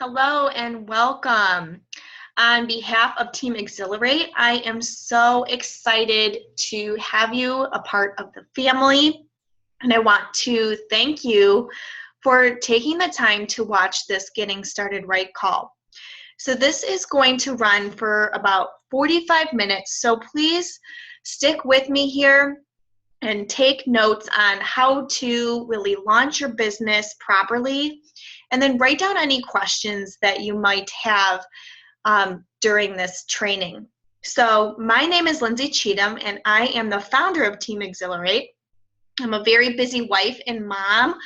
Hello and welcome. On behalf of Team Exhilarate, I am so excited to have you a part of the family, and I want to thank you for taking the time to watch this Getting Started Right call. So this is going to run for about 45 minutes, so please stick with me here and take notes on how to really launch your business properly, and then write down any questions that you might have during this training. So my name is Lindsay Cheatham, and I am the founder of Team Exhilarate. I'm a very busy wife and mom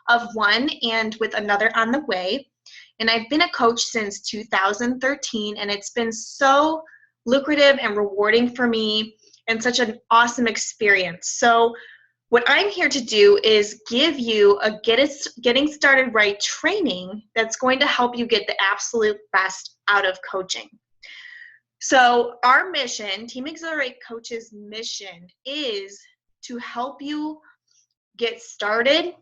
of one and with another on the way. And I've been a coach since 2013, and it's been so lucrative and rewarding for me and such an awesome experience. So what I'm here to do is give you a getting started right training that's going to help you get the absolute best out of coaching. So our mission, Team Exhilarate Coach's mission, is to help you get started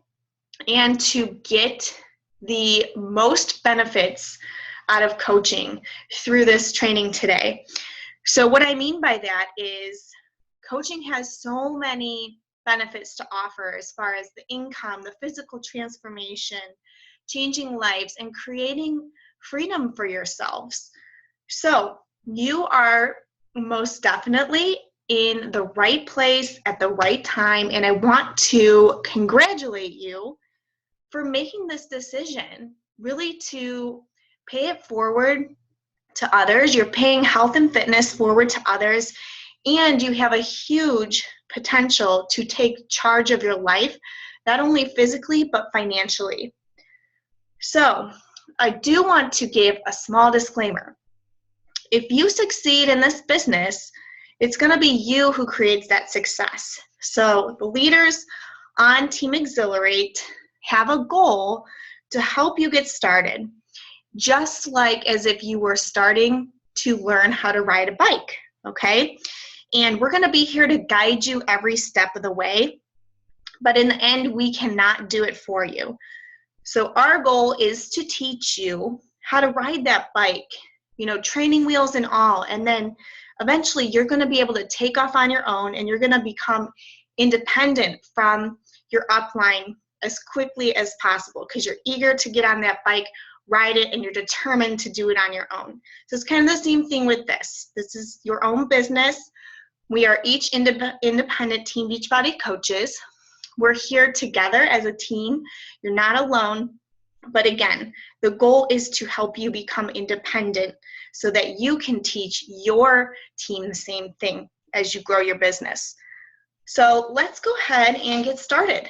and to get the most benefits out of coaching through this training today. So what I mean by that is coaching has so many benefits to offer as far as the income, the physical transformation, changing lives, and creating freedom for yourselves. So you are most definitely in the right place at the right time, and I want to congratulate you for making this decision, really to pay it forward to others. You're paying health and fitness forward to others, and you have a huge potential to take charge of your life, not only physically, but financially. So I do want to give a small disclaimer. If you succeed in this business, it's going to be you who creates that success. So the leaders on Team Exhilarate have a goal to help you get started, just like as if you were starting to learn how to ride a bike, okay? And we're going to be here to guide you every step of the way, but in the end, we cannot do it for you. So our goal is to teach you how to ride that bike, training wheels and all, and then eventually you're going to be able to take off on your own, and you're going to become independent from your upline as quickly as possible because you're eager to get on that bike, ride it, and you're determined to do it on your own. So it's kind of the same thing with this. This is your own business. We are each independent Team Beachbody coaches. We're here together as a team. You're not alone. But again, the goal is to help you become independent so that you can teach your team the same thing as you grow your business. So let's go ahead and get started.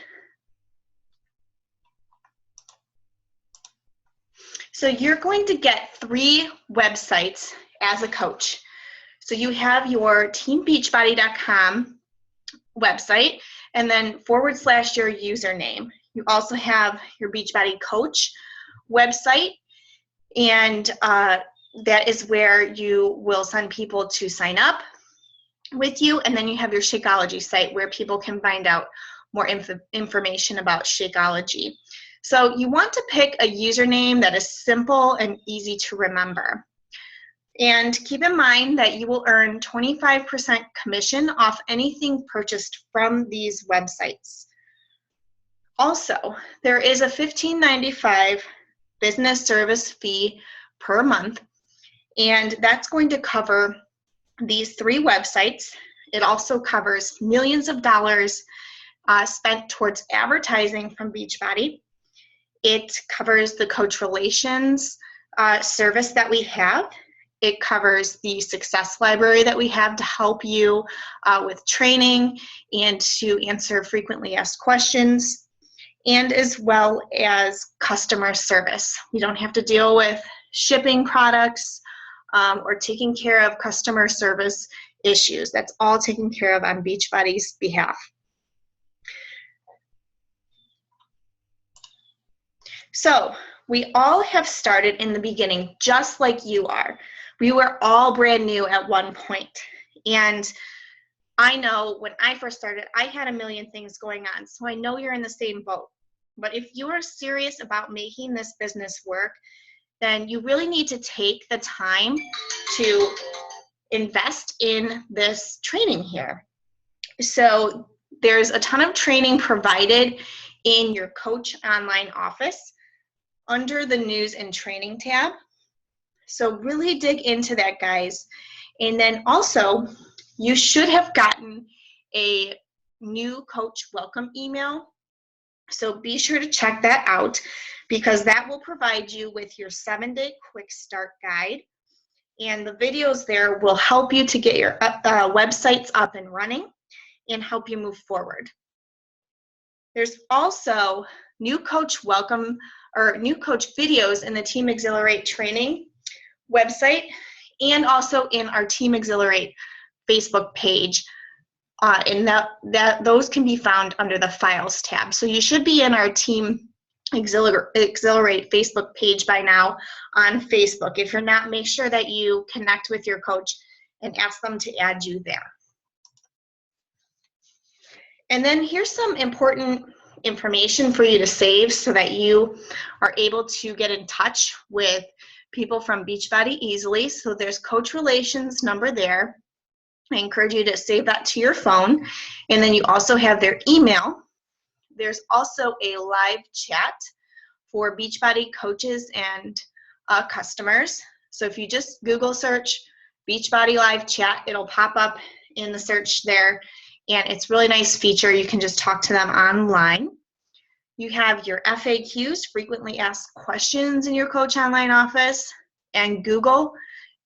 So you're going to get 3 websites as a coach. So you have your teambeachbody.com website, and then / your username. You also have your Beachbody Coach website, and that is where you will send people to sign up with you. And then you have your Shakeology site where people can find out more information about Shakeology. So you want to pick a username that is simple and easy to remember. And keep in mind that you will earn 25% commission off anything purchased from these websites. Also, there is a $15.95 business service fee per month, and that's going to cover these 3 websites. It also covers millions of dollars spent towards advertising from Beachbody. It covers the coach relations service that we have. It covers the success library that we have to help you with training and to answer frequently asked questions, and as well as customer service. You don't have to deal with shipping products or taking care of customer service issues. That's all taken care of on Beachbody's behalf. So we all have started in the beginning just like you are. We were all brand new at one point. And I know when I first started, I had a million things going on. So I know you're in the same boat. But if you are serious about making this business work, then you really need to take the time to invest in this training here. So there's a ton of training provided in your Coach Online office under the News and Training tab. So really dig into that, guys. And then also, you should have gotten a new coach welcome email. So be sure to check that out, because that will provide you with your 7-day quick start guide. And the videos there will help you to get your websites up and running and help you move forward. There's also new coach welcome or new coach videos in the Team Exhilarate training website, and also in our Team Exhilarate Facebook page. And those can be found under the Files tab. So you should be in our Team Exhilarate Facebook page by now on Facebook. If you're not, make sure that you connect with your coach and ask them to add you there. And then here's some important information for you to save so that you are able to get in touch with people from Beachbody easily. So there's coach relations number there. I encourage you to save that to your phone. And then you also have their email. There's also a live chat for Beachbody coaches and customers. So if you just Google search Beachbody live chat, it'll pop up in the search there. And it's a really nice feature. You can just talk to them online. You have your FAQs, frequently asked questions, in your Coach Online office. And Google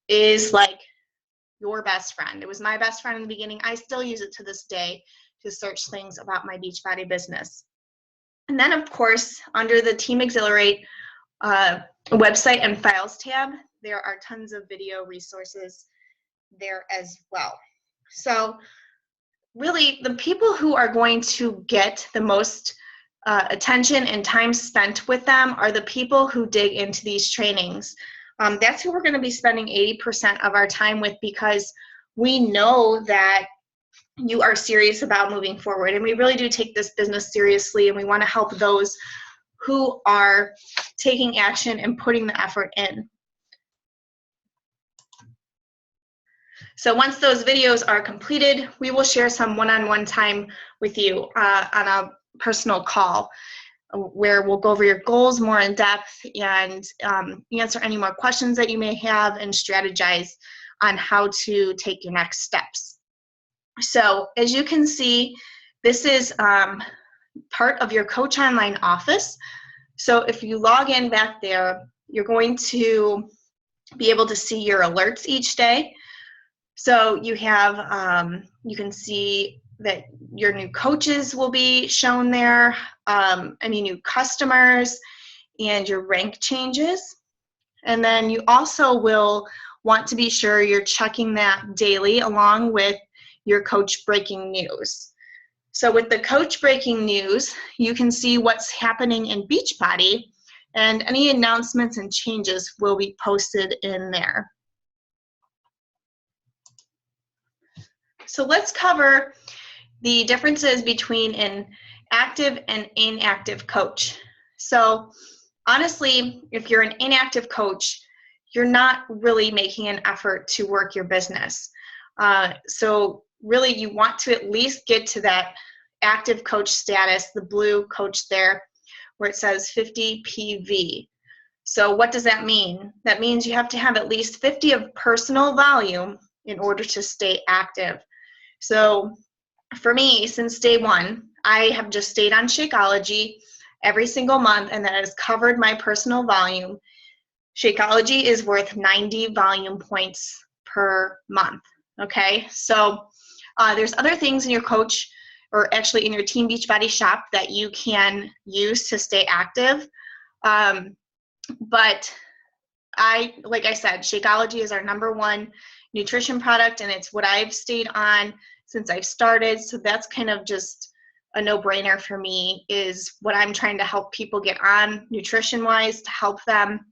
is like your best friend. It was my best friend in the beginning. I still use it to this day to search things about my Beachbody business. And then, of course, under the Team Exhilarate website and Files tab, there are tons of video resources there as well. So really, the people who are going to get the most attention and time spent with them are the people who dig into these trainings. That's who we're going to be spending 80% of our time with, because we know that you are serious about moving forward. And we really do take this business seriously, and we want to help those who are taking action and putting the effort in. So once those videos are completed, we will share some one-on-one time with you on a personal call, where we'll go over your goals more in depth and answer any more questions that you may have and strategize on how to take your next steps. So as you can see, this is part of your Coach Online office. So if you log in back there, you're going to be able to see your alerts each day. So you have, you can see that your new coaches will be shown there, any new customers, and your rank changes. And then you also will want to be sure you're checking that daily along with your coach breaking news. So with the coach breaking news, you can see what's happening in Beachbody, and any announcements and changes will be posted in there. So let's cover the differences between an active and inactive coach. So honestly, if you're an inactive coach, you're not really making an effort to work your business. So really, you want to at least get to that active coach status, the blue coach there, where it says 50 PV. So what does that mean? That means you have to have at least 50 of personal volume in order to stay active. So for me, since day one, I have just stayed on Shakeology every single month, and that has covered my personal volume. Shakeology is worth 90 volume points per month, okay? So there's other things in your coach, or actually in your Team Beachbody shop, that you can use to stay active. But like I said, Shakeology is our #1 nutrition product, and it's what I've stayed on since I've started. So that's kind of just a no-brainer for me, is what I'm trying to help people get on nutrition-wise, to help them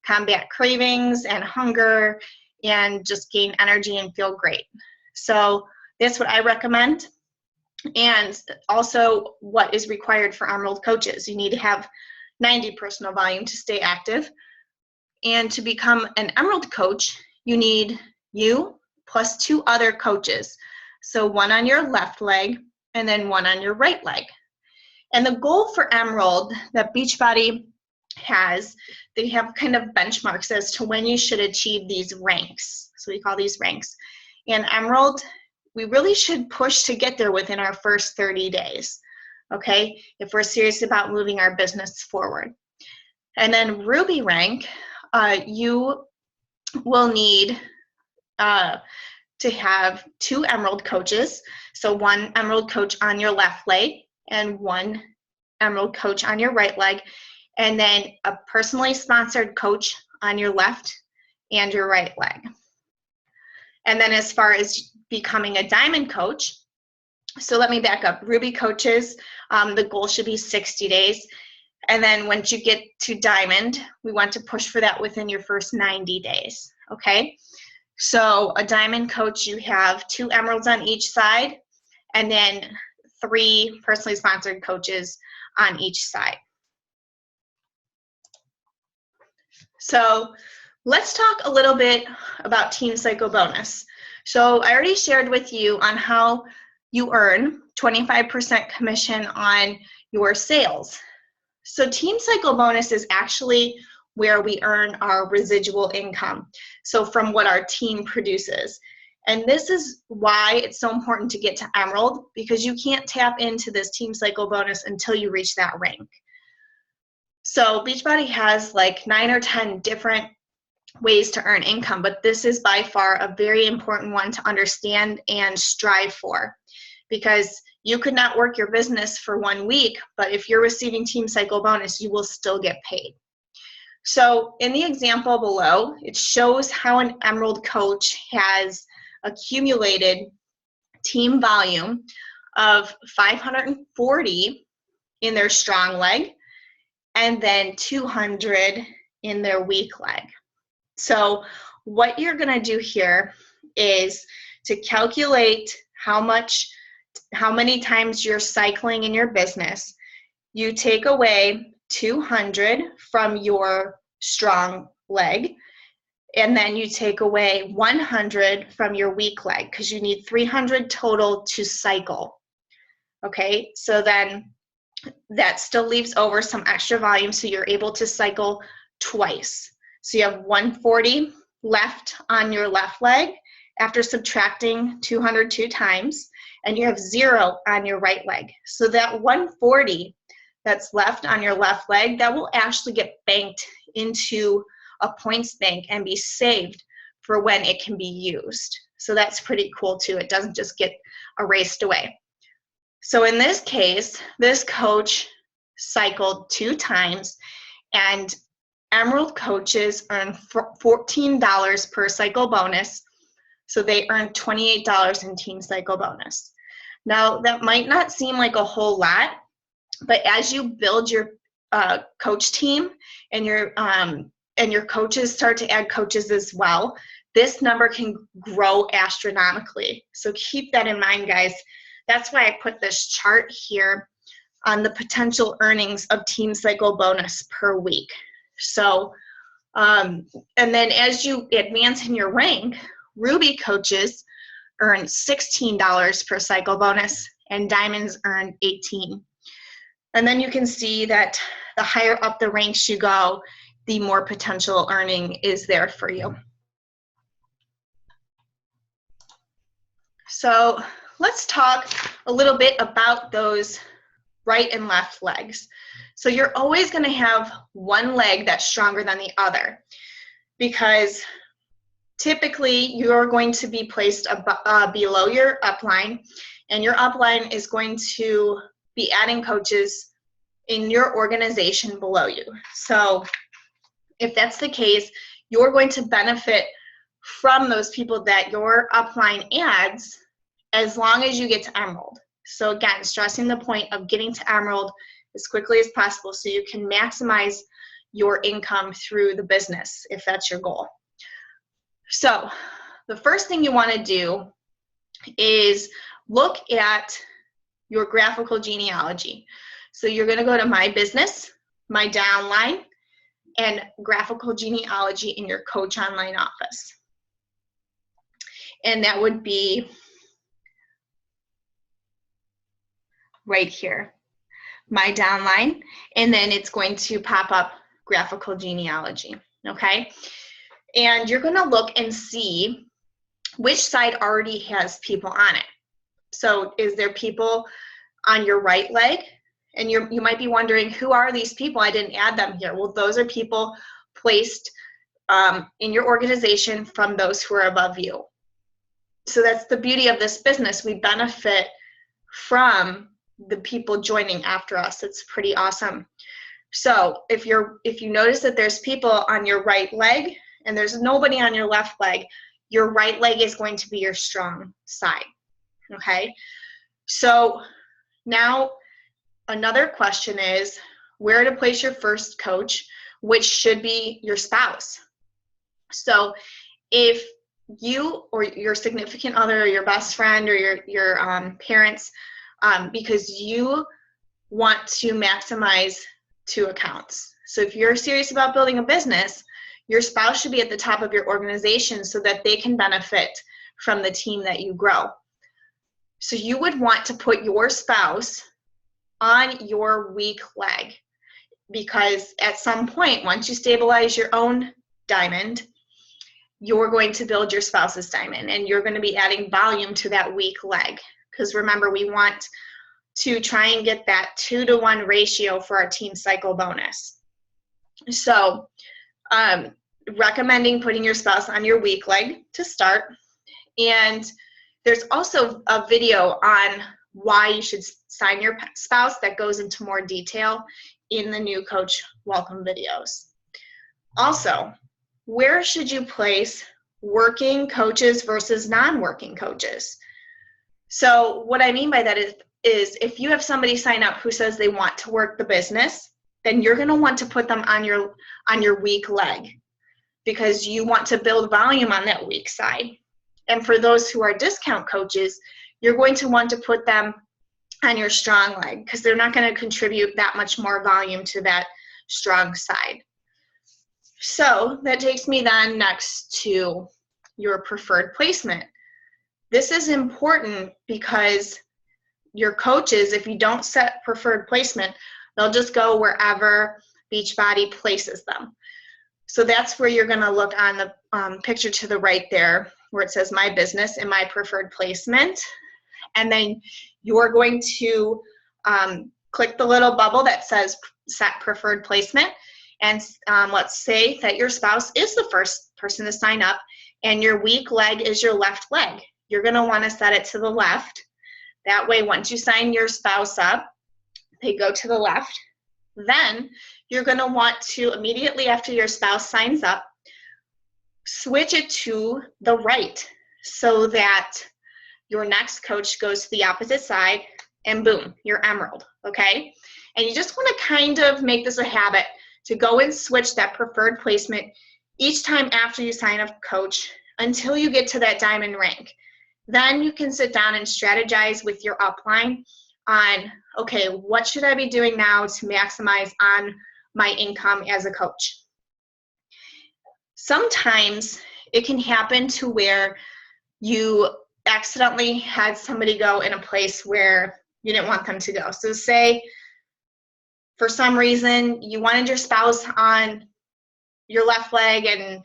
combat cravings and hunger and just gain energy and feel great. So that's what I recommend. And also what is required for Emerald coaches. You need to have 90 personal volume to stay active. And to become an Emerald coach, you need you plus 2 other coaches. So one on your left leg and then one on your right leg. And the goal for Emerald that Beachbody has, they have kind of benchmarks as to when you should achieve these ranks. So we call these ranks. And Emerald, we really should push to get there within our first 30 days, okay, if we're serious about moving our business forward. And then Ruby rank, you will need to have 2 Emerald coaches. So one Emerald coach on your left leg and one Emerald coach on your right leg, and then a personally sponsored coach on your left and your right leg. And then as far as becoming a Diamond coach, so let me back up. Ruby coaches, the goal should be 60 days. And then once you get to Diamond, we want to push for that within your first 90 days, okay? So a Diamond coach, you have 2 Emeralds on each side, and then 3 personally sponsored coaches on each side. So let's talk a little bit about Team Cycle Bonus. So I already shared with you on how you earn 25% commission on your sales. So Team Cycle Bonus is actually where we earn our residual income, so from what our team produces. And this is why it's so important to get to Emerald, because you can't tap into this Team Cycle Bonus until you reach that rank. So Beachbody has like 9 or 10 different ways to earn income, but this is by far a very important one to understand and strive for, because you could not work your business for 1 week, but if you're receiving Team Cycle Bonus, you will still get paid. So in the example below, it shows how an Emerald coach has accumulated team volume of 540 in their strong leg and then 200 in their weak leg. So what you're going to do here is to calculate how many times you're cycling in your business. You take away 200 from your strong leg, and then you take away 100 from your weak leg, because you need 300 total to cycle. Okay, so then that still leaves over some extra volume, so you're able to cycle twice. So you have 140 left on your left leg after subtracting 202 times, and you have 0 on your right leg. So that 140 that's left on your left leg, that will actually get banked into a points bank and be saved for when it can be used. So that's pretty cool too. It doesn't just get erased away. So in this case, this coach cycled 2 times, and Emerald coaches earn $14 per cycle bonus. So they earn $28 in Team Cycle Bonus. Now that might not seem like a whole lot, but as you build your coach team and your coaches start to add coaches as well, this number can grow astronomically. So keep that in mind, guys. That's why I put this chart here on the potential earnings of Team Cycle Bonus per week. So, and then as you advance in your rank, Ruby coaches earn $16 per cycle bonus, and Diamonds earn $18. And then you can see that the higher up the ranks you go, the more potential earning is there for you. So let's talk a little bit about those right and left legs. So you're always going to have one leg that's stronger than the other, because typically you're going to be placed below your upline, and your upline is going to be adding coaches in your organization below you. So if that's the case, you're going to benefit from those people that your upline adds as long as you get to Emerald. So again, stressing the point of getting to Emerald as quickly as possible so you can maximize your income through the business if that's your goal. So the first thing you want to do is look at your graphical genealogy. So you're going to go to My Business, My Downline, and graphical genealogy in your coach online office. And that would be right here, my downline, and then it's going to pop up graphical genealogy, okay? And you're gonna look and see which side already has people on it. So is there people on your right leg? And you might be wondering, who are these people? I didn't add them here. Well, those are people placed in your organization from those who are above you. So that's the beauty of this business. We benefit from the people joining after us. It's pretty awesome. So if you notice that there's people on your right leg and there's nobody on your left leg, your right leg is going to be your strong side, okay? So now another question is where to place your first coach, which should be your spouse. So if you or your significant other or your best friend or your parents, because you want to maximize 2 accounts. So if you're serious about building a business, your spouse should be at the top of your organization so that they can benefit from the team that you grow. So you would want to put your spouse on your weak leg, because at some point, once you stabilize your own diamond, you're going to build your spouse's diamond, and you're going to be adding volume to that weak leg. Because remember, we want to try and get that 2-to-1 ratio for our team cycle bonus. So recommending putting your spouse on your weak leg to start. And there's also a video on why you should sign your spouse that goes into more detail in the new coach welcome videos. Also, where should you place working coaches versus non-working coaches? So what I mean by that is if you have somebody sign up who says they want to work the business, then you're going to want to put them on your weak leg, because you want to build volume on that weak side. And for those who are discount coaches, you're going to want to put them on your strong leg, because they're not going to contribute that much more volume to that strong side. So that takes me then next to your preferred placement. This is important because your coaches, if you don't set preferred placement, they'll just go wherever Beachbody places them. So that's where you're going to look on the picture to the right there, where it says my business and my preferred placement. And then you're going to click the little bubble that says set preferred placement. And let's say that your spouse is the first person to sign up and your weak leg is your left leg. You're going to want to set it to the left. That way, once you sign your spouse up, they go to the left. Then you're going to want to, immediately after your spouse signs up, switch it to the right so that your next coach goes to the opposite side, and boom, you're emerald, okay? And you just want to kind of make this a habit to go and switch that preferred placement each time after you sign up coach until you get to that diamond rank. Then you can sit down and strategize with your upline on, okay, what should I be doing now to maximize on my income as a coach? Sometimes it can happen to where you accidentally had somebody go in a place where you didn't want them to go. So say for some reason you wanted your spouse on your left leg and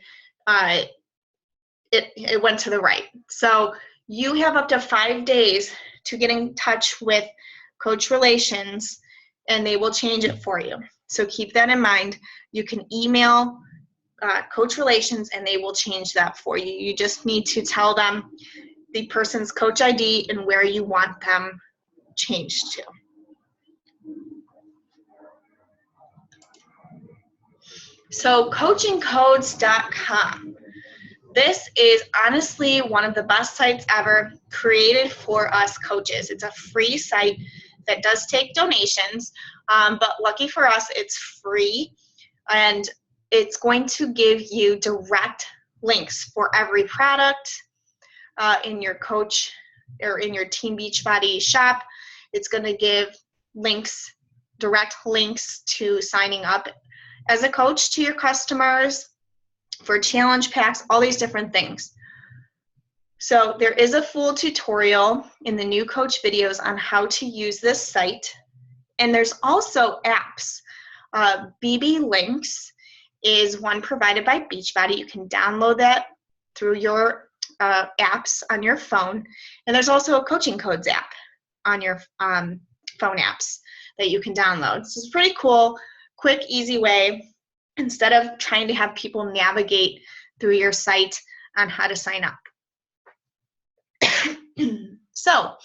it went to the right. So you have up to 5 days to get in touch with Coach Relations and they will change it for you. So keep that in mind. You can email Coach Relations and they will change that for you. You just need to tell them the person's coach ID and where you want them changed to. So coachingcodes.com. This is honestly one of the best sites ever created for us coaches. It's a free site that does take donations, but lucky for us, it's free, and it's going to give you direct links for every product in your coach or in your Team Beachbody shop. It's going to give links, direct links to signing up as a coach to your customers, for challenge packs, all these different things. So there is a full tutorial in the new coach videos on how to use this site. And there's also apps. BB Links is one provided by Beachbody. You can download that through your apps on your phone. And there's also a coaching codes app on your phone apps that you can download. So it's a pretty cool, quick, easy way, instead of trying to have people navigate through your site on how to sign up. So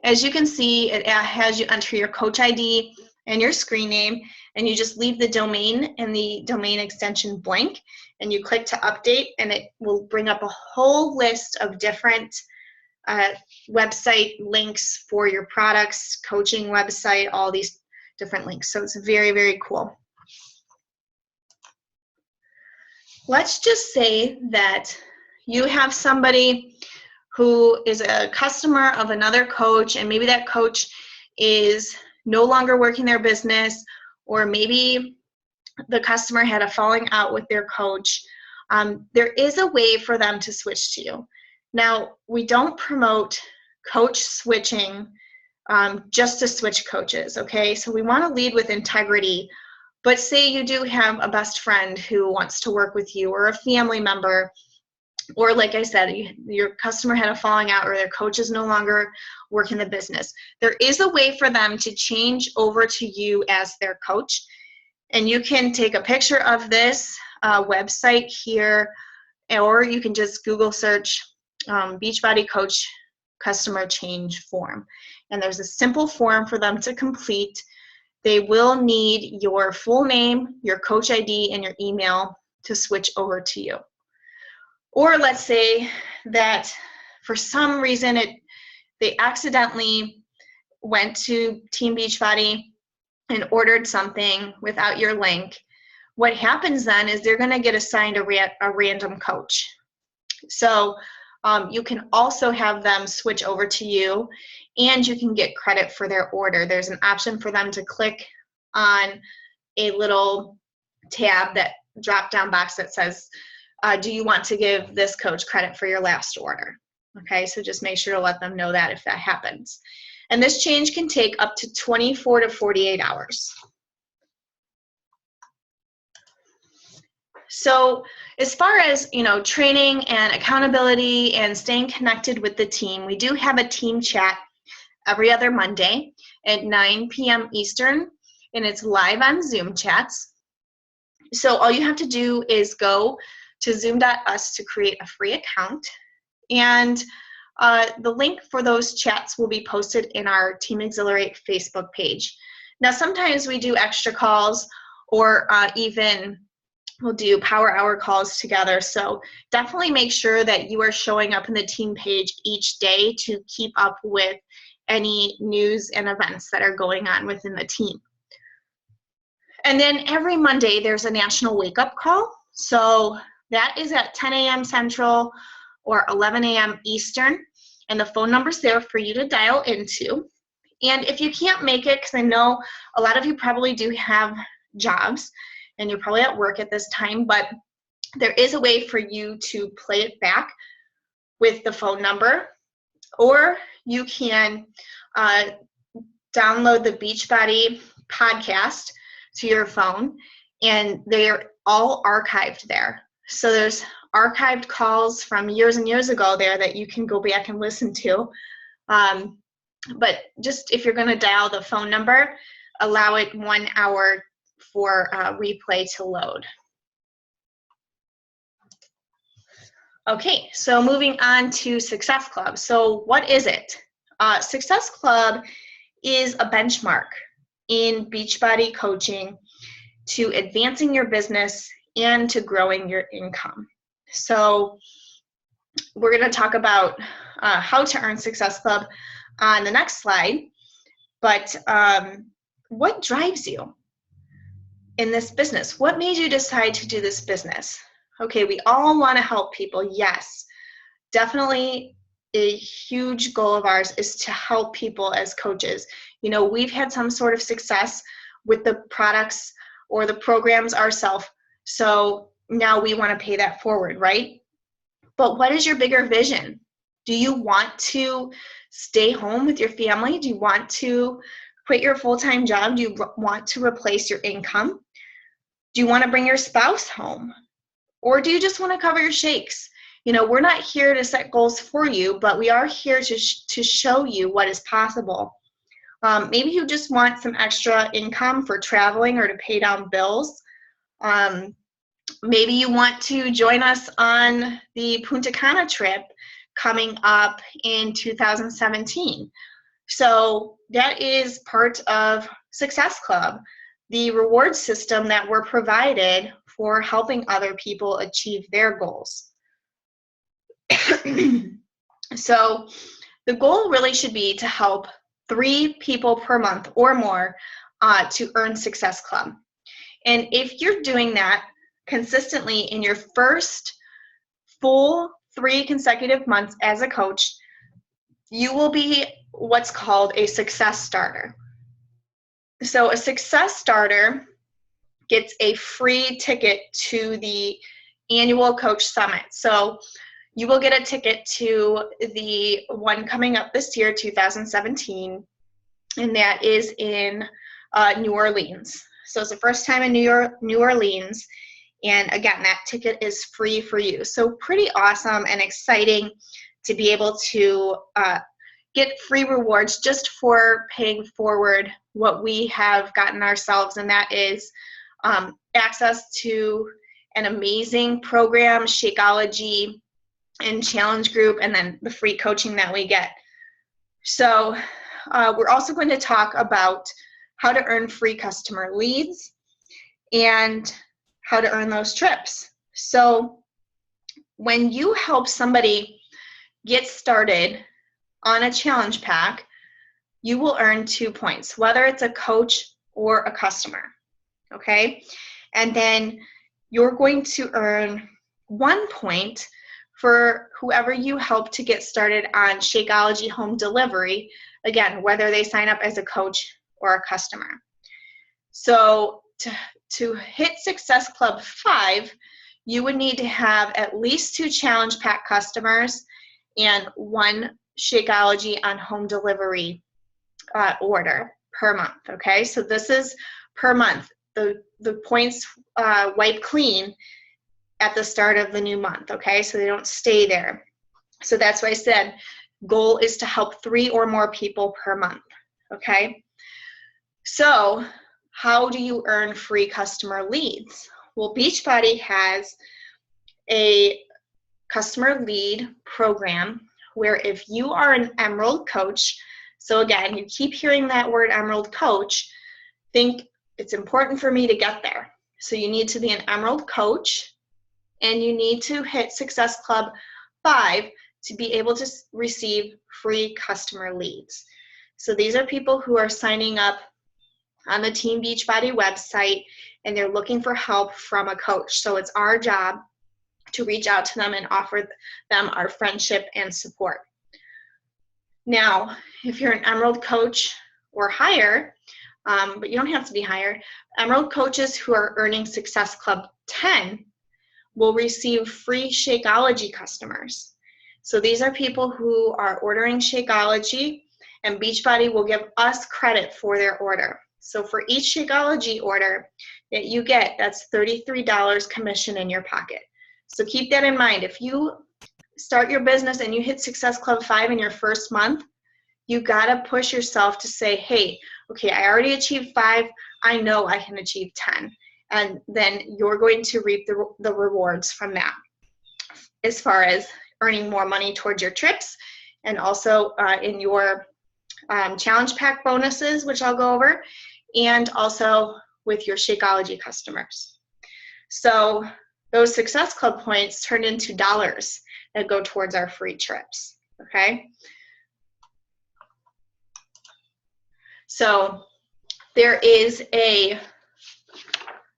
as you can see, it has you enter your coach ID and your screen name, and you just leave the domain and the domain extension blank, and you click to update, and it will bring up a whole list of different website links for your products, coaching website, all these different links. So it's very, very cool. Let's just say that you have somebody who is a customer of another coach, and maybe that coach is no longer working their business, or maybe the customer had a falling out with their coach. There is a way for them to switch to you. Now, we don't promote coach switching just to switch coaches, okay? So we want to lead with integrity. But say you do have a best friend who wants to work with you, or a family member, or like I said, your customer had a falling out, or their coach is no longer working the business. There is a way for them to change over to you as their coach. And you can take a picture of this website here, or you can just Google search Beachbody Coach Customer Change Form. And there's a simple form for them to complete. They will need your full name, your coach ID, and your email to switch over to you. Or let's say that for some reason they accidentally went to Team Beachbody and ordered something without your link. What happens then is they're going to get assigned a random coach. So you can also have them switch over to you, and you can get credit for their order. There's an option for them to click on a little tab, that drop-down box that says, do you want to give this coach credit for your last order? Okay, so just make sure to let them know that if that happens. And this change can take up to 24 to 48 hours. So as far as, training and accountability and staying connected with the team, we do have a team chat every other Monday at 9 p.m. Eastern, and it's live on Zoom chats. So all you have to do is go to zoom.us to create a free account, and the link for those chats will be posted in our Team Exhilarate Facebook page. Now, sometimes we do extra calls, or even we'll do power hour calls together. So definitely make sure that you are showing up in the team page each day to keep up with any news and events that are going on within the team. And then every Monday, there's a national wake-up call. So that is at 10 a.m. Central or 11 a.m. Eastern. And the phone number's there for you to dial into. And if you can't make it, because I know a lot of you probably do have jobs, and you're probably at work at this time, but there is a way for you to play it back with the phone number, or you can download the Beachbody podcast to your phone, and they're all archived there. So there's archived calls from years and years ago there that you can go back and listen to. But just if you're going to dial the phone number, allow it 1 hour for replay to load. Okay, so moving on to Success Club. So what is it? Success Club is a benchmark in Beachbody coaching to advancing your business and to growing your income. So we're going to talk about how to earn Success Club on the next slide. But what drives you in this business? What made you decide to do this business? Okay, we all want to help people. Yes, definitely a huge goal of ours is to help people as coaches. We've had some sort of success with the products or the programs ourselves. So now we want to pay that forward, right? But what is your bigger vision? Do you want to stay home with your family? Do you want to quit your full-time job? Do you want to replace your income? Do you want to bring your spouse home? Or do you just want to cover your shakes? We're not here to set goals for you, but we are here to show you what is possible. Maybe you just want some extra income for traveling or to pay down bills. Maybe you want to join us on the Punta Cana trip coming up in 2017. So that is part of Success Club, the reward system that we're provided for helping other people achieve their goals. So the goal really should be to help 3 people per month or more to earn Success Club. And if you're doing that consistently in your first full 3 consecutive months as a coach, you will be what's called a success starter. So a success starter gets a free ticket to the annual Coach Summit. So you will get a ticket to the one coming up this year, 2017, and that is in New Orleans. So it's the first time in New Orleans, and again, that ticket is free for you. So pretty awesome and exciting to be able to get free rewards just for paying forward what we have gotten ourselves, and that is access to an amazing program, Shakeology and challenge group, and then the free coaching that we get. So we're also going to talk about how to earn free customer leads and how to earn those trips. So when you help somebody get started on a challenge pack, you will earn 2 points, whether it's a coach or a customer, okay? And then you're going to earn 1 point for whoever you help to get started on Shakeology home delivery, again, whether they sign up as a coach or a customer. So to hit Success Club 5, you would need to have at least 2 challenge pack customers and 1 Shakeology on home delivery order per month, okay? So this is per month. The points wipe clean at the start of the new month, okay? So they don't stay there. So that's why I said goal is to help 3 or more people per month, okay? So how do you earn free customer leads? Well, Beachbody has a customer lead program where if you are an Emerald coach, so again, you keep hearing that word Emerald coach, think it's important for me to get there. So you need to be an Emerald coach, and you need to hit Success Club 5 to be able to receive free customer leads. So these are people who are signing up on the Team Beachbody website, and they're looking for help from a coach. So it's our job to reach out to them and offer them our friendship and support. Now, if you're an Emerald coach or higher, but you don't have to be higher, Emerald coaches who are earning Success Club 10 will receive free Shakeology customers. So these are people who are ordering Shakeology, and Beachbody will give us credit for their order. So for each Shakeology order that you get, that's $33 commission in your pocket. So keep that in mind. If you start your business and you hit Success Club 5 in your first month, you gotta push yourself to say, hey, okay, I already achieved 5, I know I can achieve 10. And then you're going to reap the rewards from that, as far as earning more money towards your trips, and also in your challenge pack bonuses, which I'll go over, and also with your Shakeology customers. So those Success Club points turn into dollars that go towards our free trips, okay? So there is a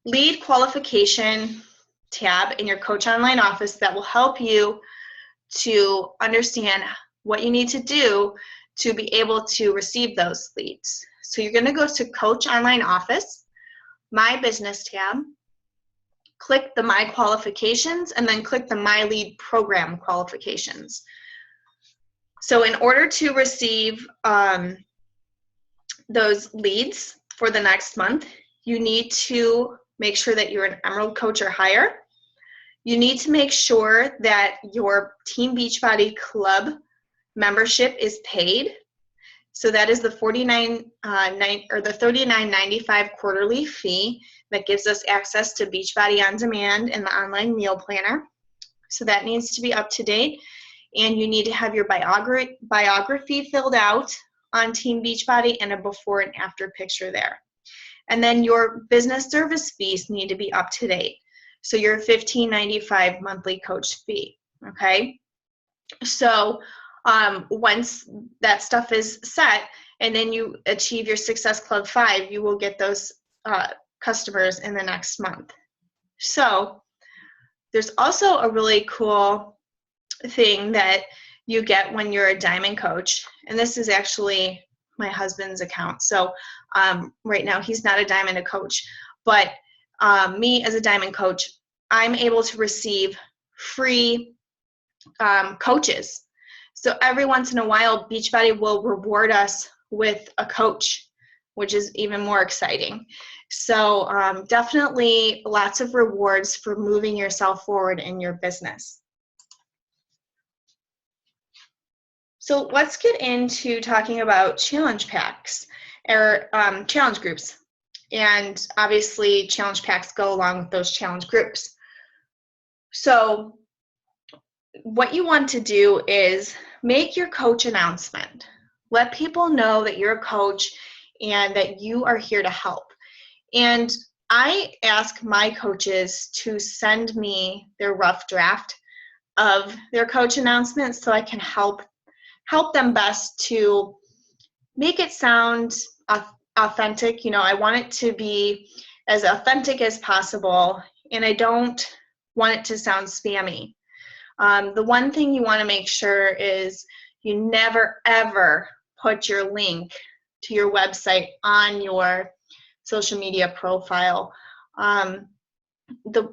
lead qualification tab in your Coach Online office that will help you to understand what you need to do to be able to receive those leads. So you're going to go to Coach Online Office My Business tab, click the My Qualifications, and then click the My Lead Program Qualifications. So in order to receive those leads for the next month, you need to make sure that you're an Emerald Coach or higher. You need to make sure that your Team Beachbody Club membership is paid. So that is the $39.95 quarterly fee that gives us access to Beachbody On Demand and the online meal planner. So that needs to be up to date, and you need to have your biography filled out on Team Beachbody and a before and after picture there. And then your business service fees need to be up to date. So your $15.95 monthly coach fee, okay? So once that stuff is set and then you achieve your Success Club 5, you will get those customers in the next month. So there's also a really cool thing that you get when you're a Diamond Coach, and this is actually my husband's account. So right now he's not a Diamond Coach, but me as a Diamond Coach, I'm able to receive free coaches. So every once in a while, Beachbody will reward us with a coach, which is even more exciting. So definitely lots of rewards for moving yourself forward in your business. So let's get into talking about challenge packs or challenge groups. And obviously challenge packs go along with those challenge groups. So what you want to do is make your coach announcement. Let people know that you're a coach and that you are here to help. And I ask my coaches to send me their rough draft of their coach announcements so I can help them best to make it sound authentic. You know, I want it to be as authentic as possible, and I don't want it to sound spammy. The one thing you want to make sure is you never ever put your link to your website on your social media profile. The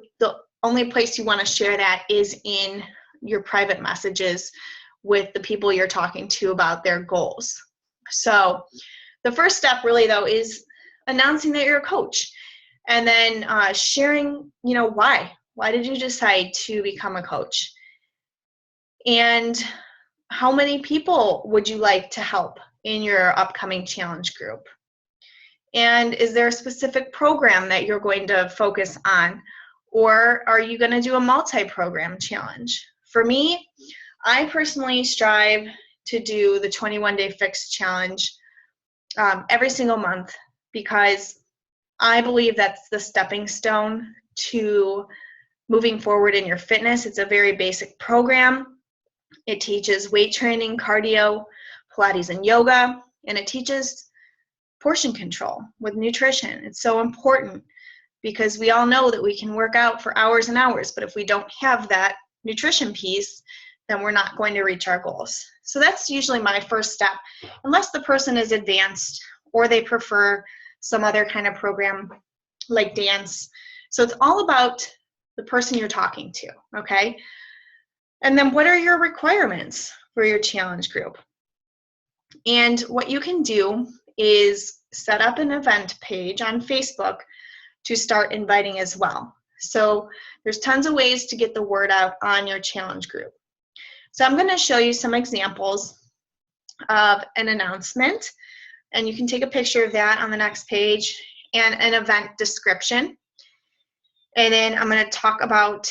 only place you want to share that is in your private messages with the people you're talking to about their goals. So the first step really though is announcing that you're a coach, and then sharing, you know, why did you decide to become a coach, and how many people would you like to help in your upcoming challenge group, and is there a specific program that you're going to focus on, or are you going to do a multi-program challenge? For me, I personally strive to do the 21-day fix challenge every single month, because I believe that's the stepping stone to moving forward in your fitness. It's a very basic program. It teaches weight training, cardio, Pilates, and yoga, and it teaches portion control with nutrition. It's so important because we all know that we can work out for hours and hours, but if we don't have that nutrition piece, then we're not going to reach our goals. So that's usually my first step, unless the person is advanced or they prefer some other kind of program like dance. So it's all about the person you're talking to, okay? And then what are your requirements for your challenge group? And what you can do is set up an event page on Facebook to start inviting as well. So there's tons of ways to get the word out on your challenge group. So I'm going to show you some examples of an announcement, and you can take a picture of that on the next page, and an event description. And then I'm going to talk about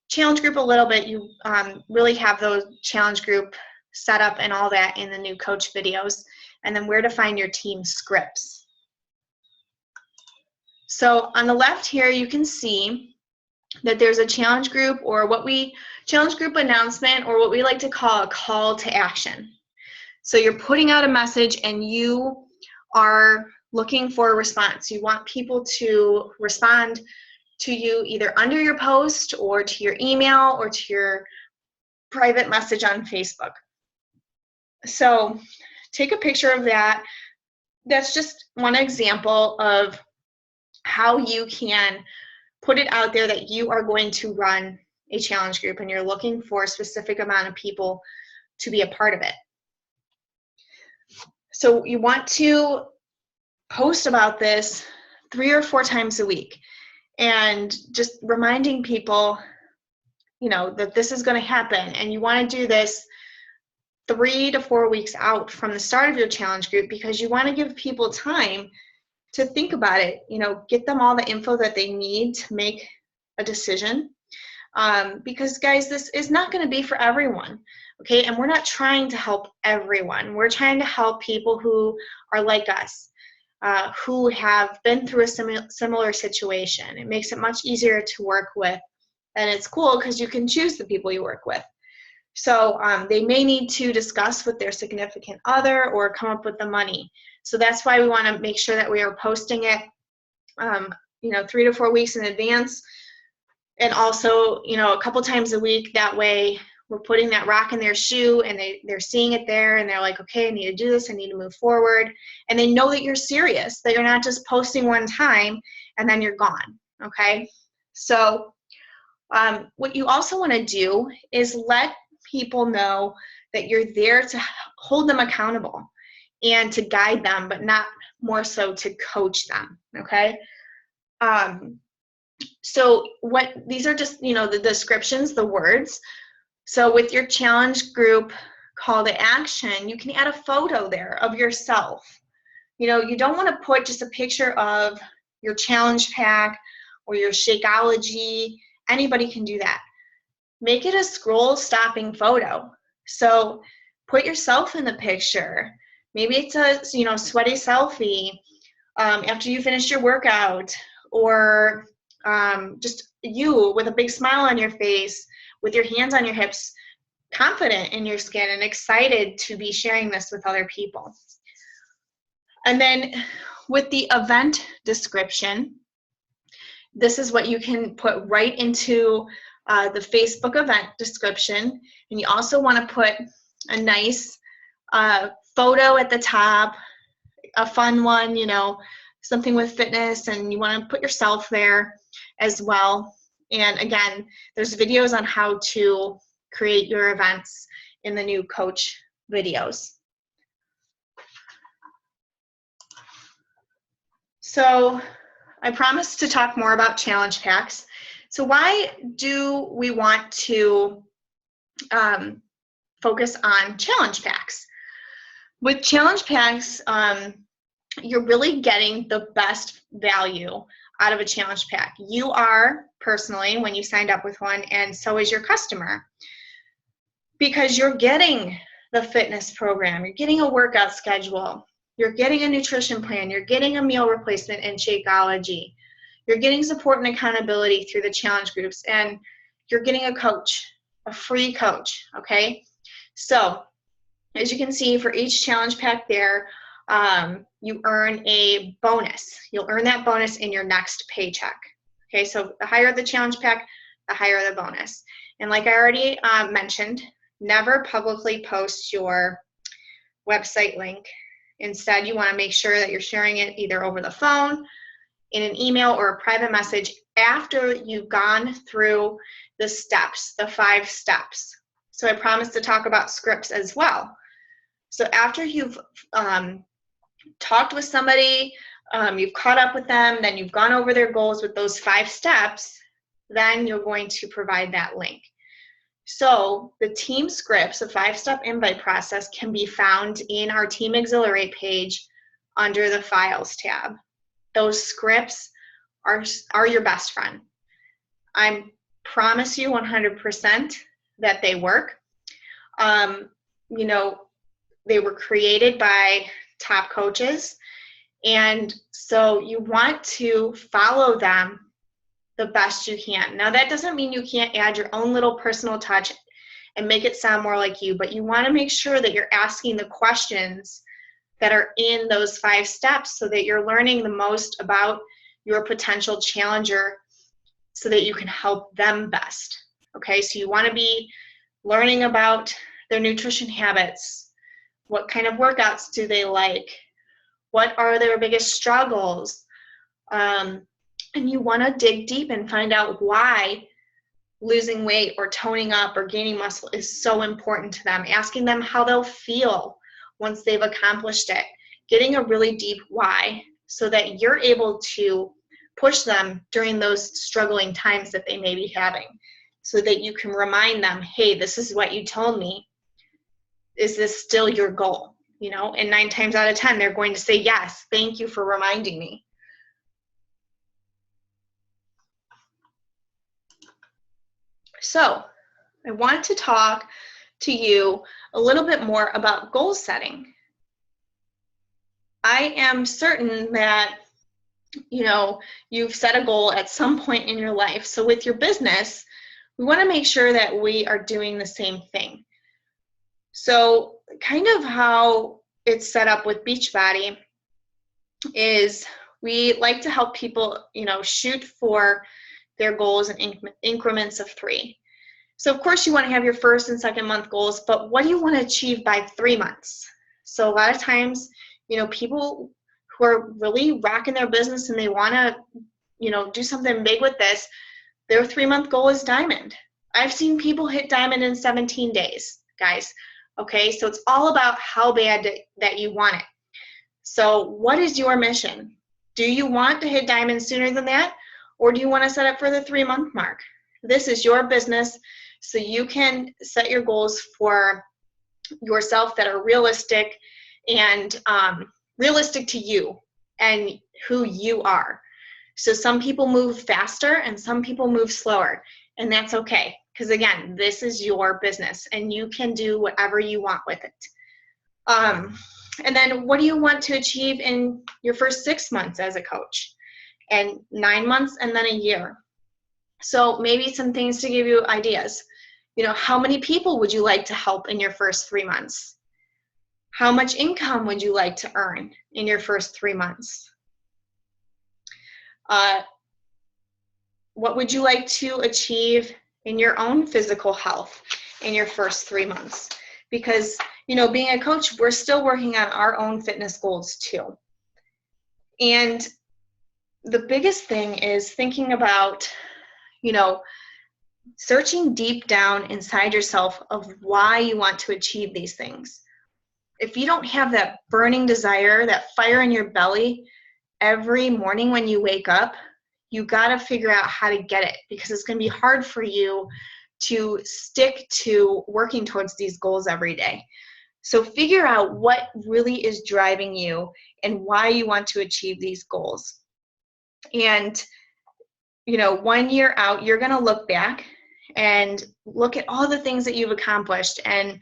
challenge group a little bit. You really have those challenge group set up and all that in the new coach videos, and then where to find your team scripts. So on the left here, you can see that there's a challenge group, or challenge group announcement, or what we like to call a call to action. So you're putting out a message and you are looking for a response. You want people to respond to you either under your post or to your email or to your private message on Facebook. So take a picture of that. That's just one example of how you can put it out there that you are going to run a challenge group and you're looking for a specific amount of people to be a part of it. So you want to post about this 3 or 4 times a week and just reminding people, that this is going to happen, and you want to do this 3 to 4 weeks out from the start of your challenge group, because you want to give people time to think about it, get them all the info that they need to make a decision. Because guys, this is not going to be for everyone, okay? And we're not trying to help everyone. We're trying to help people who are like us, who have been through a similar situation. It makes it much easier to work with, and it's cool because you can choose the people you work with. So they may need to discuss with their significant other or come up with the money. So that's why we want to make sure that we are posting it, 3 to 4 weeks in advance, and also, a couple times a week. That way we're putting that rock in their shoe, and they're seeing it there, and they're like, okay, I need to do this, I need to move forward. And they know that you're serious, that you're not just posting one time and then you're gone, okay? So what you also want to do is let people know that you're there to hold them accountable and to guide them, but not more so to coach them, okay? So these are just, the descriptions, the words. So with your challenge group call to action, you can add a photo there of yourself. You don't want to put just a picture of your challenge pack or your Shakeology. Anybody can do that. Make it a scroll-stopping photo. So put yourself in the picture. Maybe it's a sweaty selfie after you finish your workout, or just you with a big smile on your face, with your hands on your hips, confident in your skin and excited to be sharing this with other people. And then with the event description, this is what you can put right into the Facebook event description. And you also want to put a nice photo at the top, a fun one, something with fitness, and you want to put yourself there as well. And again, there's videos on how to create your events in the new coach videos. So I promised to talk more about challenge packs. So why do we want to focus on challenge packs? With challenge packs, you're really getting the best value out of a challenge pack. You are personally, when you signed up with one, and so is your customer, because you're getting the fitness program, you're getting a workout schedule, you're getting a nutrition plan, you're getting a meal replacement and Shakeology, you're getting support and accountability through the challenge groups, and you're getting a coach, a free coach, okay? So as you can see, for each challenge pack there, you earn a bonus. You'll earn that bonus in your next paycheck. Okay, so the higher the challenge pack, the higher the bonus. And like I already mentioned, never publicly post your website link. Instead, you want to make sure that you're sharing it either over the phone, in an email, or a private message after you've gone through the steps, the 5 steps. So I promised to talk about scripts as well. So after you've talked with somebody, you've caught up with them, then you've gone over their goals with those 5 steps, then you're going to provide that link. So the team scripts, the 5-step invite process, can be found in our Team Exhilarate page under the Files tab. Those scripts are your best friend. I promise you 100% that they work. They were created by top coaches, and so you want to follow them the best you can. Now, that doesn't mean you can't add your own little personal touch and make it sound more like you, but you want to make sure that you're asking the questions that are in those 5 steps so that you're learning the most about your potential challenger so that you can help them best. Okay, so you want to be learning about their nutrition habits. What kind of workouts do they like? What are their biggest struggles? and you want to dig deep and find out why losing weight or toning up or gaining muscle is so important to them, asking them how they'll feel once they've accomplished it, getting a really deep why so that you're able to push them during those struggling times that they may be having, so that you can remind them, hey, this is what you told me. Is this still your goal? You know, and 9 times out of 10, they're going to say, yes, thank you for reminding me. So I want to talk to you a little bit more about goal setting. I am certain that, you know, you've set a goal at some point in your life. So with your business, we want to make sure that we are doing the same thing. So kind of how it's set up with Beachbody is we like to help people, you know, shoot for their goals in increments of 3. So of course you want to have your first and second month goals, but what do you want to achieve by 3 months? So a lot of times, you know, people who are really rocking their business and they want to, you know, do something big with this, their 3-month goal is diamond. I've seen people hit diamond in 17 days, guys. Okay, so it's all about how bad that you want it. So what is your mission? Do you want to hit diamond sooner than that? Or do you want to set up for the 3-month mark? This is your business, so you can set your goals for yourself that are realistic and realistic to you and who you are. So some people move faster and some people move slower, and that's okay. Because again, this is your business and you can do whatever you want with it. And then what do you want to achieve in your first 6 months as a coach, and 9 months, and then a year? So maybe some things to give you ideas. You know, how many people would you like to help in your first 3 months? How much income would you like to earn in your first 3 months? What would you like to achieve in your own physical health in your first 3 months? Because, you know, being a coach, we're still working on our own fitness goals too. And the biggest thing is thinking about, you know, searching deep down inside yourself of why you want to achieve these things. If you don't have that burning desire, that fire in your belly every morning when you wake up, you got to figure out how to get it, because it's going to be hard for you to stick to working towards these goals every day. So figure out what really is driving you and why you want to achieve these goals. And, you know, 1 year out, you're going to look back and look at all the things that you've accomplished and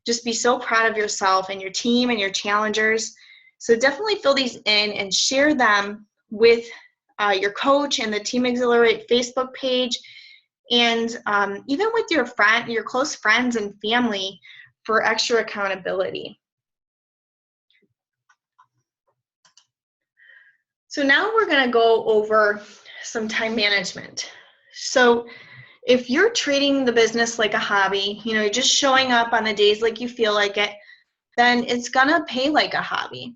just be so proud of yourself and your team and your challengers. So definitely fill these in and share them with your coach and the Team Exhilarate Facebook page, and even with your close friends and family for extra accountability. So now we're going to go over some time management. So if you're treating the business like a hobby, you know, you're just showing up on the days like you feel like it, then it's going to pay like a hobby.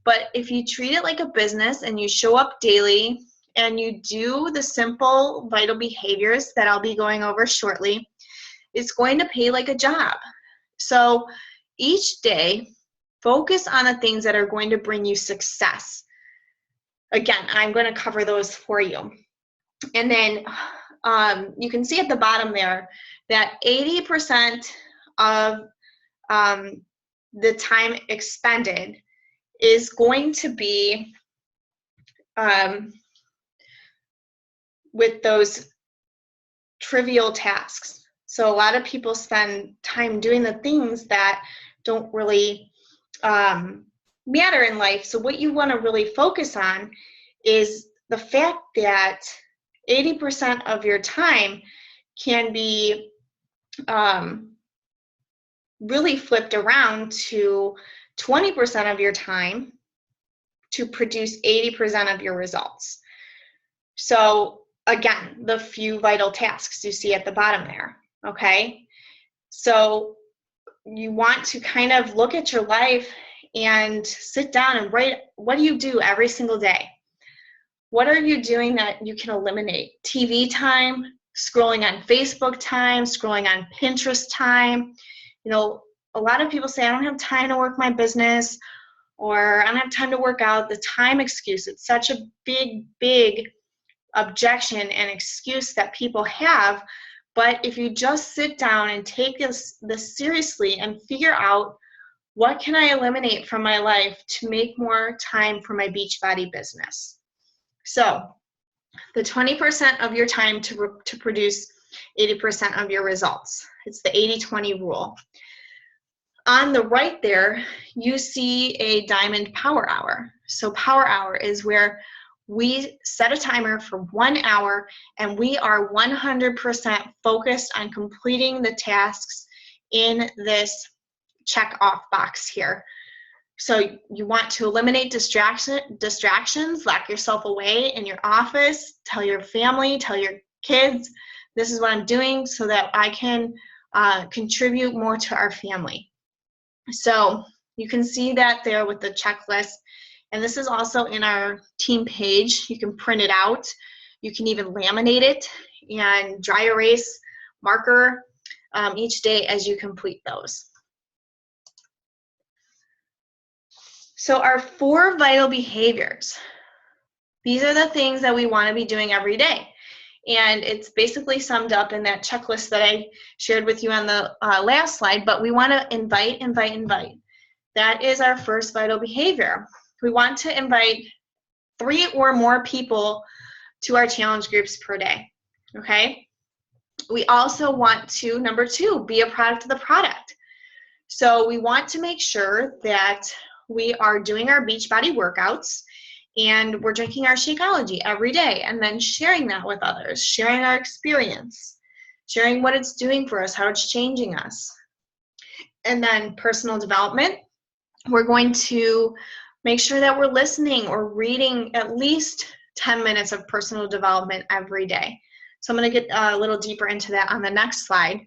But if you treat it like a business and you show up daily and you do the simple vital behaviors that I'll be going over shortly, it's going to pay like a job. So each day, focus on the things that are going to bring you success. Again, I'm going to cover those for you. And then you can see at the bottom there that 80% of the time expended is going to be with those trivial tasks. So a lot of people spend time doing the things that don't really matter in life. So what you want to really focus on is the fact that 80% of your time can be really flipped around to 20% of your time to produce 80% of your results. So again, the few vital tasks you see at the bottom there, okay? So you want to kind of look at your life and sit down and write, what do you do every single day? What are you doing that you can eliminate? TV time, scrolling on Facebook time, scrolling on Pinterest time. You know, a lot of people say, I don't have time to work my business, or I don't have time to work out. The time excuse, it's such a big objection and excuse that people have. But if you just sit down and take this seriously and figure out, what can I eliminate from my life to make more time for my Beachbody business? So the 20% of your time to produce 80% of your results. It's the 80-20 rule. On the right there, you see a diamond power hour. So power hour is where we set a timer for 1 hour and we are 100% focused on completing the tasks in this check off box here. So you want to eliminate distractions, lock yourself away in your office, tell your family, tell your kids, this is what I'm doing so that I can contribute more to our family. So you can see that there with the checklist. And this is also in our team page. You can print it out. You can even laminate it and dry erase marker each day as you complete those. So our 4 vital behaviors. These are the things that we want to be doing every day. And it's basically summed up in that checklist that I shared with you on the last slide, but we want to invite. That is our first vital behavior. We want to invite 3 or more people to our challenge groups per day, okay? We also want to, number 2, be a product of the product. So we want to make sure that we are doing our Beachbody workouts and we're drinking our Shakeology every day and then sharing that with others, sharing our experience, sharing what it's doing for us, how it's changing us. And then personal development, we're going to make sure that we're listening or reading at least 10 minutes of personal development every day. So I'm going to get a little deeper into that on the next slide.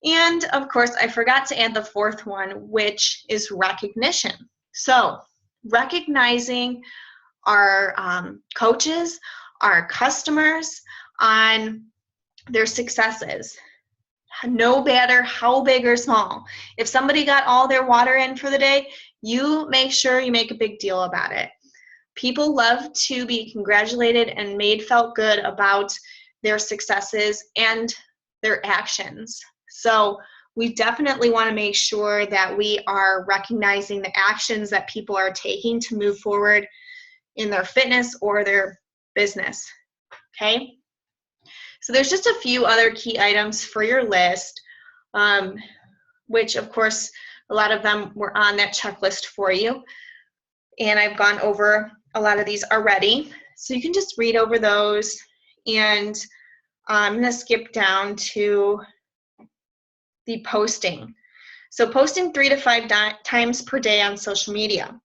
And of course, I forgot to add the 4th one, which is recognition. So recognizing our coaches, our customers on their successes. No matter how big or small. If somebody got all their water in for the day, you make sure you make a big deal about it. People love to be congratulated and made felt good about their successes and their actions. So we definitely want to make sure that we are recognizing the actions that people are taking to move forward in their fitness or their business, okay? So there's just a few other key items for your list, which of course, a lot of them were on that checklist for you. And I've gone over a lot of these already. So you can just read over those. And I'm gonna skip down to the posting. So posting 3 to 5 times per day on social media.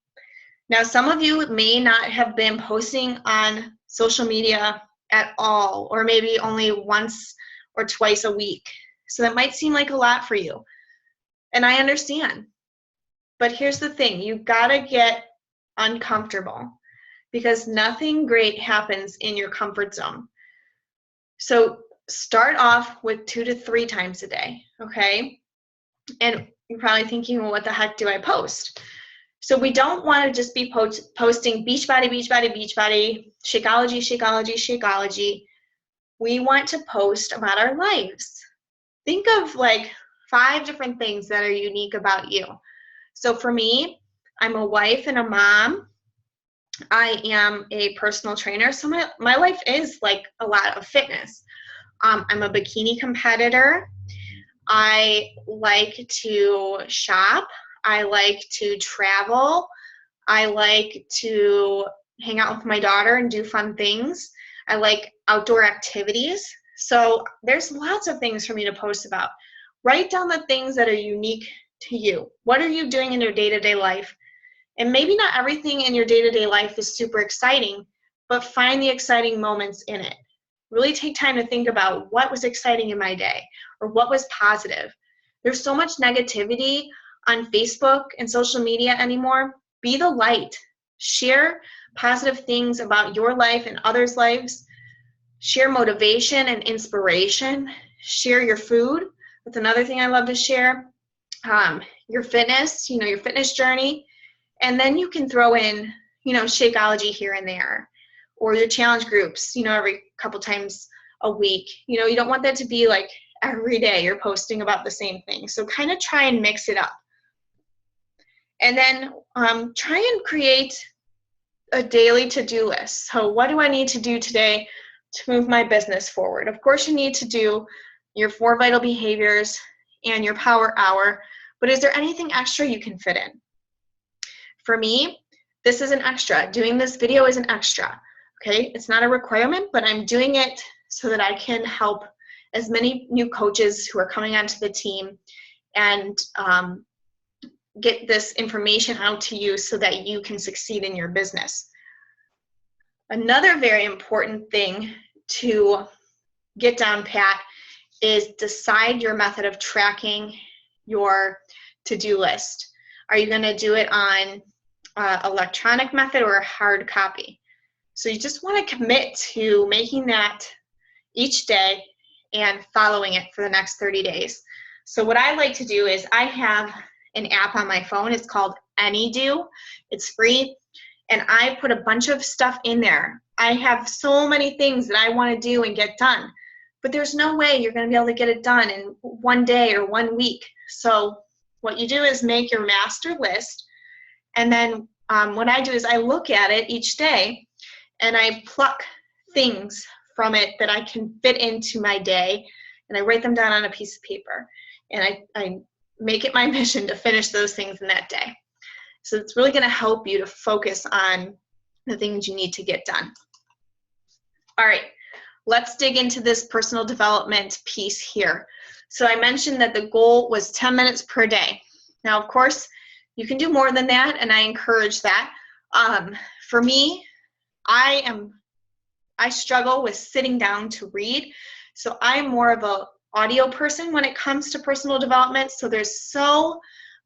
Now, some of you may not have been posting on social media at all, or maybe only once or twice a week. So that might seem like a lot for you. And I understand. But here's the thing, you've got to get uncomfortable because nothing great happens in your comfort zone. So start off with 2 to 3 times a day, okay? And you're probably thinking, well, what the heck do I post? So we don't want to just be posting Beachbody, Shakeology. We want to post about our lives. Think of like 5 different things that are unique about you. So for me, I'm a wife and a mom. I am a personal trainer. So my life is like a lot of fitness. I'm a bikini competitor. I like to shop. I like to travel. I like to hang out with my daughter and do fun things. I like outdoor activities. So there's lots of things for me to post about. Write down the things that are unique to you. What are you doing in your day-to-day life? And maybe not everything in your day-to-day life is super exciting, but find the exciting moments in it. Really take time to think about what was exciting in my day or what was positive. There's so much negativity on Facebook and social media anymore. Be the light. Share positive things about your life and others' lives. Share motivation and inspiration. Share your food. That's another thing I love to share. Your fitness, your fitness journey. And then you can throw in, Shakeology here and there, or your challenge groups, every couple times a week. You don't want that to be like every day you're posting about the same thing. So kind of try and mix it up. And then try and create a daily to-do list. So what do I need to do today to move my business forward? Of course, you need to do your 4 vital behaviors and your power hour, but is there anything extra you can fit in? For me, this is an extra. Doing this video is an extra, okay? It's not a requirement, but I'm doing it so that I can help as many new coaches who are coming onto the team and get this information out to you so that you can succeed in your business. Another very important thing to get down pat is decide your method of tracking your to-do list. Are you going to do it on electronic method or a hard copy? So you just want to commit to making that each day and following it for the next 30 days. So what I like to do is I have an app on my phone. It's called AnyDo. It's free, and I put a bunch of stuff in there. I have so many things that I want to do and get done, but there's no way you're going to be able to get it done in one day or 1 week. So what you do is make your master list, and then what I do is I look at it each day and I pluck things from it that I can fit into my day, and I write them down on a piece of paper, and I make it my mission to finish those things in that day. So it's really going to help you to focus on the things you need to get done. All right, let's dig into this personal development piece here. So I mentioned that the goal was 10 minutes per day. Now, of course, you can do more than that, and I encourage that. For me, I struggle with sitting down to read, so I'm more of an audio person when it comes to personal development. So there's so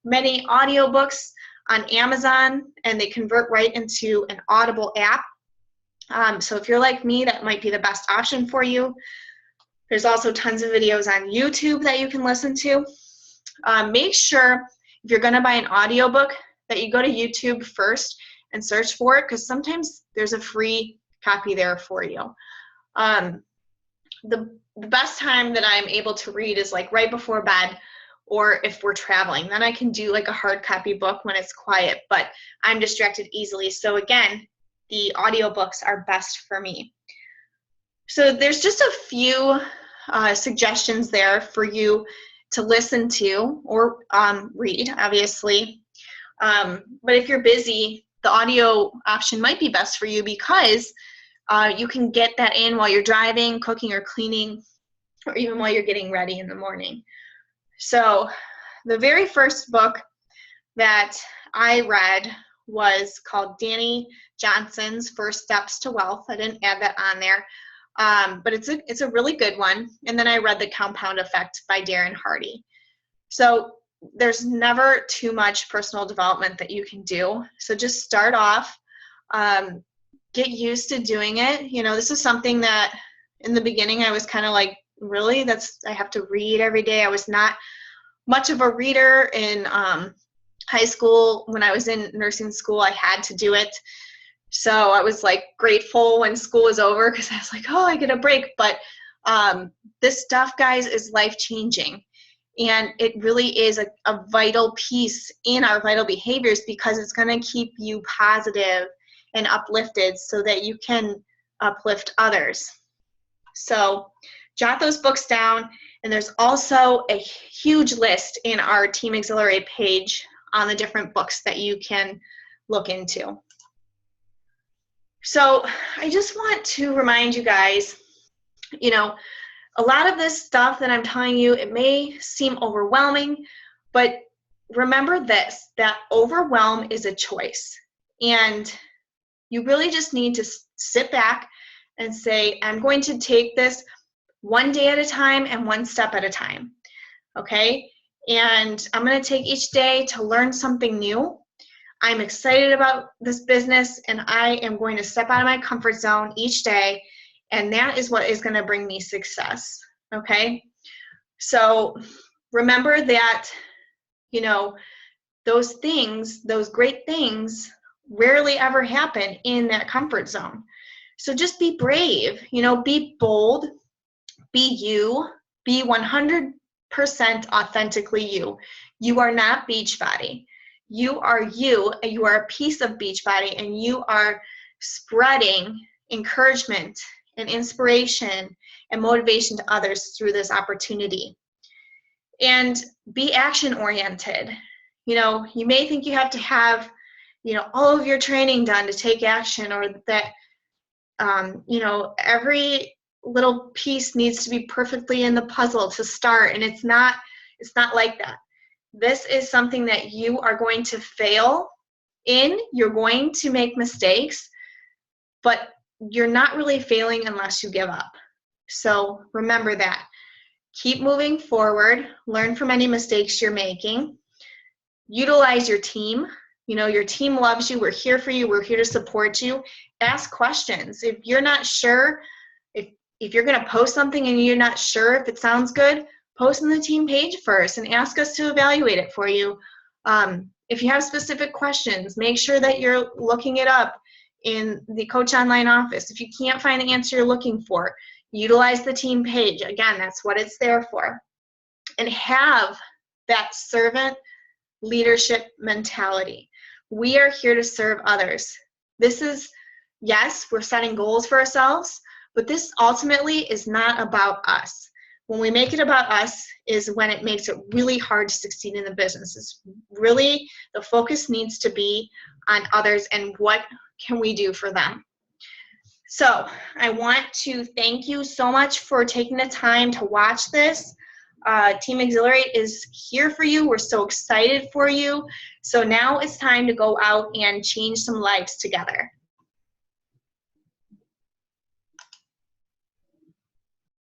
many audiobooks on Amazon, and they convert right into an Audible app. So if you're like me, that might be the best option for you. There's also tons of videos on YouTube that you can listen to. Make sure if you're going to buy an audiobook that you go to YouTube first and search for it, because sometimes there's a free copy there for you. The best time that I'm able to read is like right before bed, or if we're traveling. Then I can do like a hard copy book when it's quiet, but I'm distracted easily. So again, the audiobooks are best for me. So there's just a few suggestions there for you to listen to or read, obviously. But if you're busy, the audio option might be best for you, because you can get that in while you're driving, cooking, or cleaning, or even while you're getting ready in the morning. So the very first book that I read was called Danny Johnson's First Steps to Wealth. I didn't add that on there, but it's a really good one. And then I read The Compound Effect by Darren Hardy. So there's never too much personal development that you can do. So just start off, get used to doing it. This is something that in the beginning I was kind of like, really? I have to read every day. I was not much of a reader in high school. When I was in nursing school, I had to do it. So I was like grateful when school was over, because I was like, oh, I get a break. But this stuff, guys, is life-changing. And it really is a vital piece in our vital behaviors, because it's going to keep you positive and uplifted so that you can uplift others. So jot those books down. And there's also a huge list in our Team Exhilarate page on the different books that you can look into. So I just want to remind you guys, a lot of this stuff that I'm telling you, it may seem overwhelming, but remember this, that overwhelm is a choice. And you really just need to sit back and say, I'm going to take this one day at a time and one step at a time, okay? And I'm going to take each day to learn something new. I'm excited about this business, and I am going to step out of my comfort zone each day, and that is what is going to bring me success. Okay? So remember that, those things, those great things, rarely ever happen in that comfort zone. So just be brave, be bold, be you, be 100% authentically you. You are not Beachbody. You are you, and you are a piece of Beachbody, and you are spreading encouragement and inspiration and motivation to others through this opportunity. And be action oriented. You may think you have to have, all of your training done to take action, or that, every little piece needs to be perfectly in the puzzle to start. And it's not like that. This is something that you are going to fail in. You're going to make mistakes, but you're not really failing unless you give up. So remember that. Keep moving forward. Learn from any mistakes you're making. Utilize your team. Your team loves you. We're here for you. We're here to support you. Ask questions. If you're not sure, if you're going to post something and you're not sure if it sounds good, post on the team page first and ask us to evaluate it for you. If you have specific questions, make sure that you're looking it up in the Coach Online office. If you can't find the answer you're looking for, utilize the team page. Again, that's what it's there for. And have that servant leadership mentality. We are here to serve others. This is, yes, we're setting goals for ourselves, but this ultimately is not about us. When we make it about us is when it makes it really hard to succeed in the business. It's really, the focus needs to be on others and what can we do for them. So I want to thank you so much for taking the time to watch this. Team Exhilarate is here for you. We're so excited for you. So now it's time to go out and change some lives together.